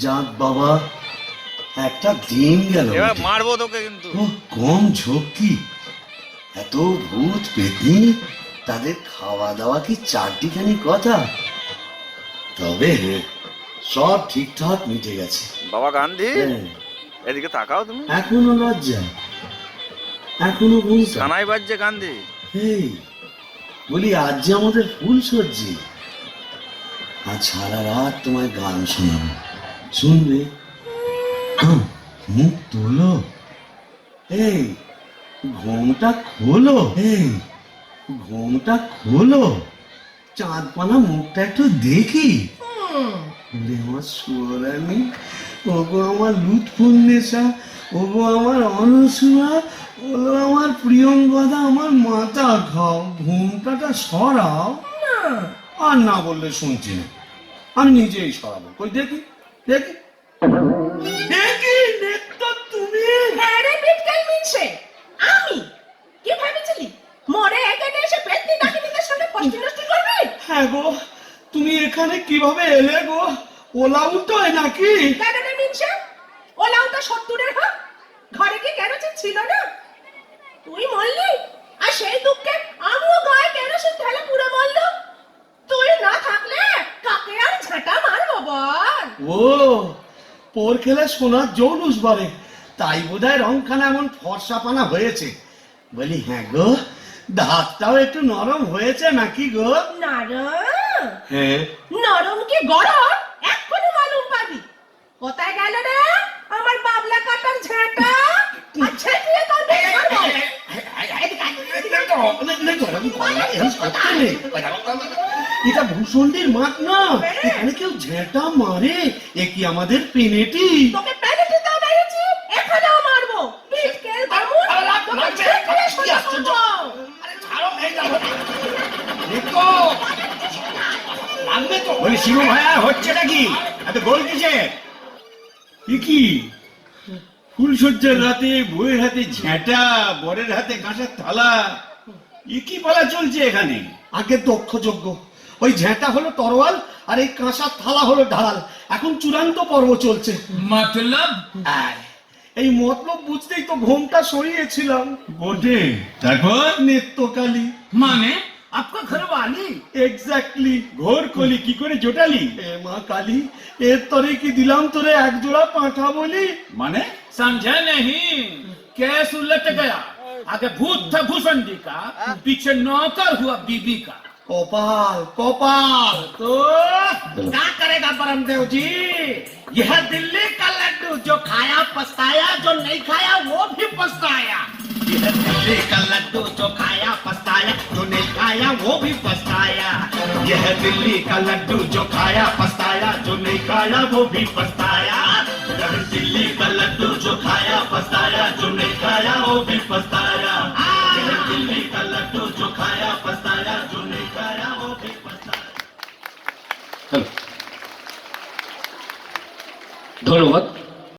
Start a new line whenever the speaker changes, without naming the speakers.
যাক বাবা, একটা দিন গেল।
এবার মারবো তোকে কিন্তু।
কম ঝক্কি, এত ভূত পেতনি, তাদের খাওয়া দাওয়া কি চারটিখানি কথা? তবে সব ঠিকঠাক মিটে গেছে।
বাবা গান্ধী,
হ্যাঁ,
এদিকে তাকাও তুমি।
এখনো লজ্জা, এখনো ভুল।
সানাই বাজছে গান্ধী।
এই বলি, আজ যে আমাদের ফুল সজ্জি, আজ সারা রাত তোমায় গান শোনাবো, শুনবে? মুখ তোলো, এই ঘুমটা খোলো, এই ঘুমটা খোলো, চাঁদপানা মুখটা একটু দেখি। ওরে আমার সুরানি, ওগো আমার লুৎফুন্নেসা, ওগো আমার অনসুয়া, ওগো আমার প্রিয়ঙ্গদা, আমার মাথা খাও, ঘুমটাটা সরাও। আর না বললে শুনছি না, আমি নিজেই সরাবো। কই দেখি দেখি দেখি, দেখতো তুমি?
হ্যাঁ রে বিটকেল মিনছে, আমি কি ভেবেছিলি মরে এখানে এসে পেটনি ডাকিনীদের সঙ্গে ফষ্টি নষ্টি করবি?
হ্যাঁ গো, তুমি এখানে কিভাবে এলে গো? ওলা উল্টোয় নাকি?
কেন রে মিনছে, ওলাউটা 70-এর হোক, ঘরে কি কেরোসিন ছিল না? তুই মরলি, আর সেই দুঃখে আমিও গায়ে কেরোসিন ঢেলে পুরো মরলো। তুই না থাকলে কাকে আর ঝাঁটা মারবো বল?
ও, পোর খেলে সোনার জৌলুস বাড়ে, তাই বোধহয় রংখানা এমন ফর্সাপানা হয়েছে। বলি হ্যাঁ গো, দাঁতটাও একটু নরম হয়েছে নাকি গো?
নরম?
হ্যাঁ,
নরম কি গরম এক্ষুনি মালুম পাবি। কোথায় গেল রে আমার বাবলা কাটার ঝাঁটা? আচ্ছা তুই তোর বেশ করবো।
এটা ভূষণটির মাঠ না, এখানে কেউ ঝেঁটা মারে? এ কি আমাদের পেনেটি?
তোকে প্যালেটে দাও মেরেছি, এখানেও মারবো। বিটকেল বামুন, তোকে ছেঁকড়ে সোজা করবো।
বলি শিবু ভাইয়া, হচ্ছেটা কি? এত গোল কিসে?
কি ফুলসজ্জার রাতে বউয়ের হাতে ঝেঁটা, বরের হাতে কাঁসার থালা,
কি বলা চলছে এখানে?
আগে দক্ষযজ্ঞ। ওই ঝেঁটা হলো তরোয়াল, আর এই কাঁসার থালা হলো ঢাল। এখন চূড়ান্ত পর্ব চলছে।
मतलब
এই মতলব বুঝতেই তো ঘোমটা সরিয়েছিলাম।
বটে, তারপর?
নেত্যকালী,
माने आपका घर वाली
এক্স্যাক্টলি।
ঘোর কলি কি করে জোটালি?
এ মা কালী, এর তরে কি দিলাম তোরে এক জোড়া পাঁঠা বলি?
মানে?
समझा नहीं? केस उलट गया, आगे भूत था भूषणी का, पीछे नौकर हुआ बीबी का।
কপাল কপাল।
तो क्या करेगा परमदेव जी? यह दिल्ली का लड्डू, जो खाया पछताया, जो नहीं खाया वो भी पछताया। यह दिल्ली का लड्डू, जो खाया पछताया, जो नहीं खाया वो भी पछताया। यह दिल्ली का लड्डू, जो खाया पछताया, जो नहीं खाया वो भी पछताया। यह दिल्ली का लड्डू, जो खाया पछताया, जो नहीं खाया वो भी पछताया। यह दिल्ली का लड्डू, जो खाया पछताया, जो नहीं खाया वो भी पछताया।
ধন্যবাদ।